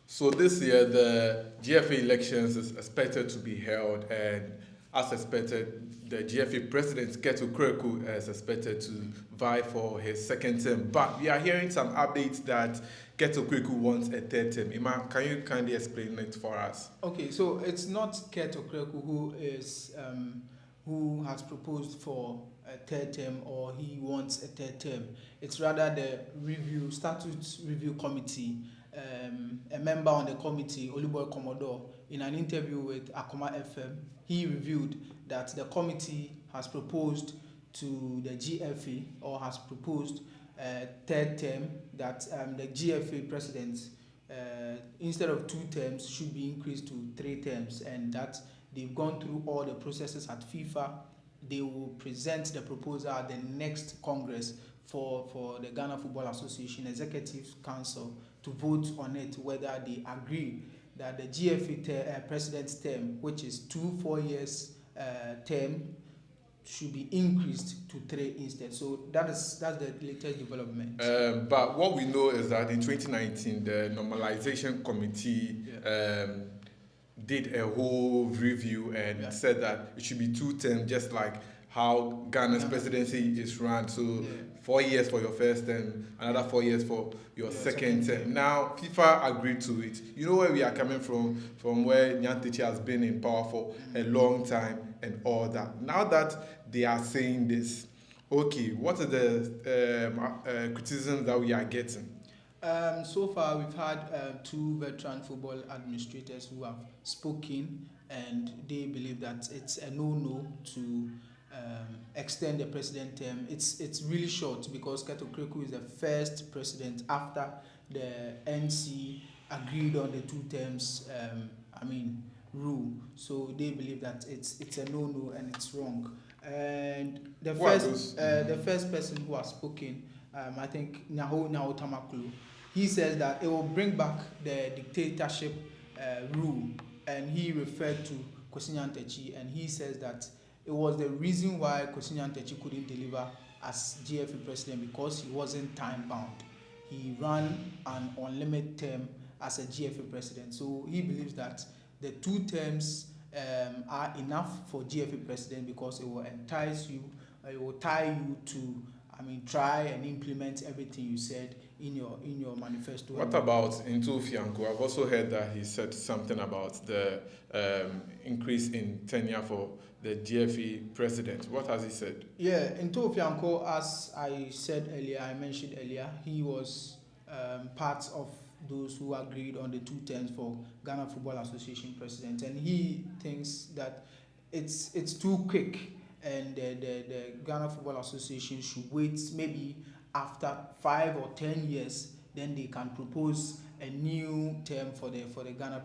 So this year, the GFA elections is expected to be held, and as expected, the GFA President, Keto Kweku, is expected to vie for his second term. But we are hearing some updates that Keto Kweku wants a third term. Iman, can you kindly explain it for us? Okay, so it's not Keto Kweku who has proposed for a third term, or he wants a third term. It's rather the statute review committee. A member on the committee, Oluboy Commodore, in an interview with Akoma FM, he revealed that the committee has proposed to the GFA, or has proposed a third term, that the GFA president, instead of 2 terms, should be increased to 3 terms, and that they've gone through all the processes at FIFA. They will present the proposal at the next Congress for the Ghana Football Association Executive Council to vote on it, whether they agree that the GFA president's term, which is 2 4-year term, should be increased to 3 instead. So that's the latest development. But what we know is that in 2019, the Normalization Committee did a whole review and said that it should be 2 terms, just like how Ghana's presidency is run. So 4 years for your first term, another 4 years for your second term. Now, FIFA agreed to it. You know where we are coming from where Nyantichi has been in power for a long time and all that. Now that they are saying this, okay, what are the criticisms that we are getting? So far, we've had 2 veteran football administrators who have spoken, and they believe that it's a no-no to extend the president term. It's really short, because Keto Kweku is the first president after the NC agreed on the 2 terms rule. So they believe that it's a no-no and it's wrong. And the first person who has spoken, I think Naho Tamakulu, he says that it will bring back the dictatorship rule, and he referred to Kwesi Nyantakyi, and he says that it was the reason why Kwesi Nyantakyi couldn't deliver as GFA president, because he wasn't time bound. He ran an unlimited term as a GFA president. So he believes that the 2 terms are enough for GFA president, because it will entice you, it will tie you to, try and implement everything you said in your manifesto. What about Ntofianko? I've also heard that he said something about the increase in tenure for the GFA president. What has he said? Yeah, Ntofianko, as I mentioned earlier, he was part of those who agreed on the 2 terms for Ghana Football Association president, and he thinks that it's too quick, and the Ghana Football Association should wait maybe after 5 or 10 years, then they can propose a new term for the Ghana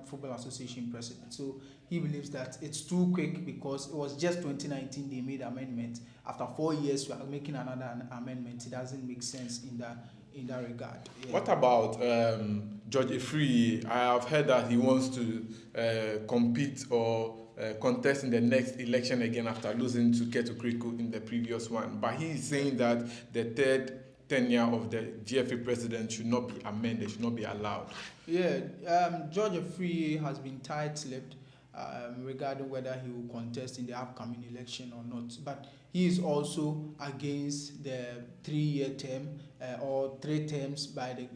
Football Association president. So he believes that it's too quick, because it was just 2019 they made amendment. After 4 years, we are making another amendment. It doesn't make sense in that regard. Yeah. What about George Efree? I have heard that he wants to compete or contest in the next election again after losing to Keto Kweku in the previous one. But he is saying that the third tenure of the GFA president should not be amended, should not be allowed. Yeah, George Efree has been tight-lipped regarding whether he will contest in the upcoming election or not. But he is also against the 3-year term or 3 terms by the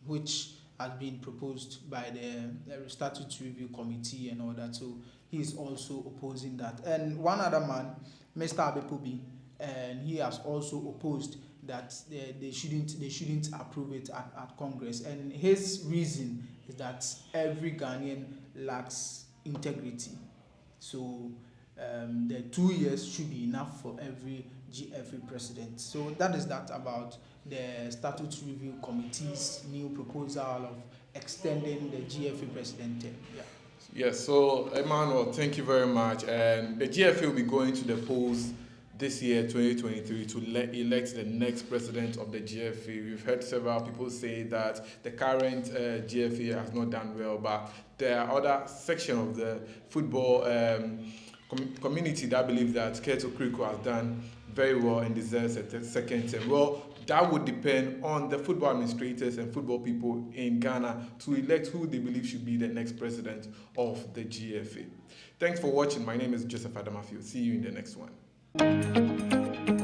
which has been proposed by the Statute Review Committee and all that. So he is also opposing that. And one other man, Mr. Abepubi, and he has also opposed that they shouldn't approve it at Congress. And his reason is that every Ghanaian lacks integrity. So the 2 years should be enough for every GFA president. So that is that about the Statute Review Committee's new proposal of extending the GFA president term. Yeah. Yes, so Emmanuel, thank you very much. And the GFA will be going to the polls this year, 2023, to elect the next president of the GFA. We've heard several people say that the current GFA has not done well, but there are other sections of the football community that believe that Keto Kweku has done very well and deserves a second term. Well, that would depend on the football administrators and football people in Ghana to elect who they believe should be the next president of the GFA. Thanks for watching. My name is Joseph Adamafio. See you in the next one.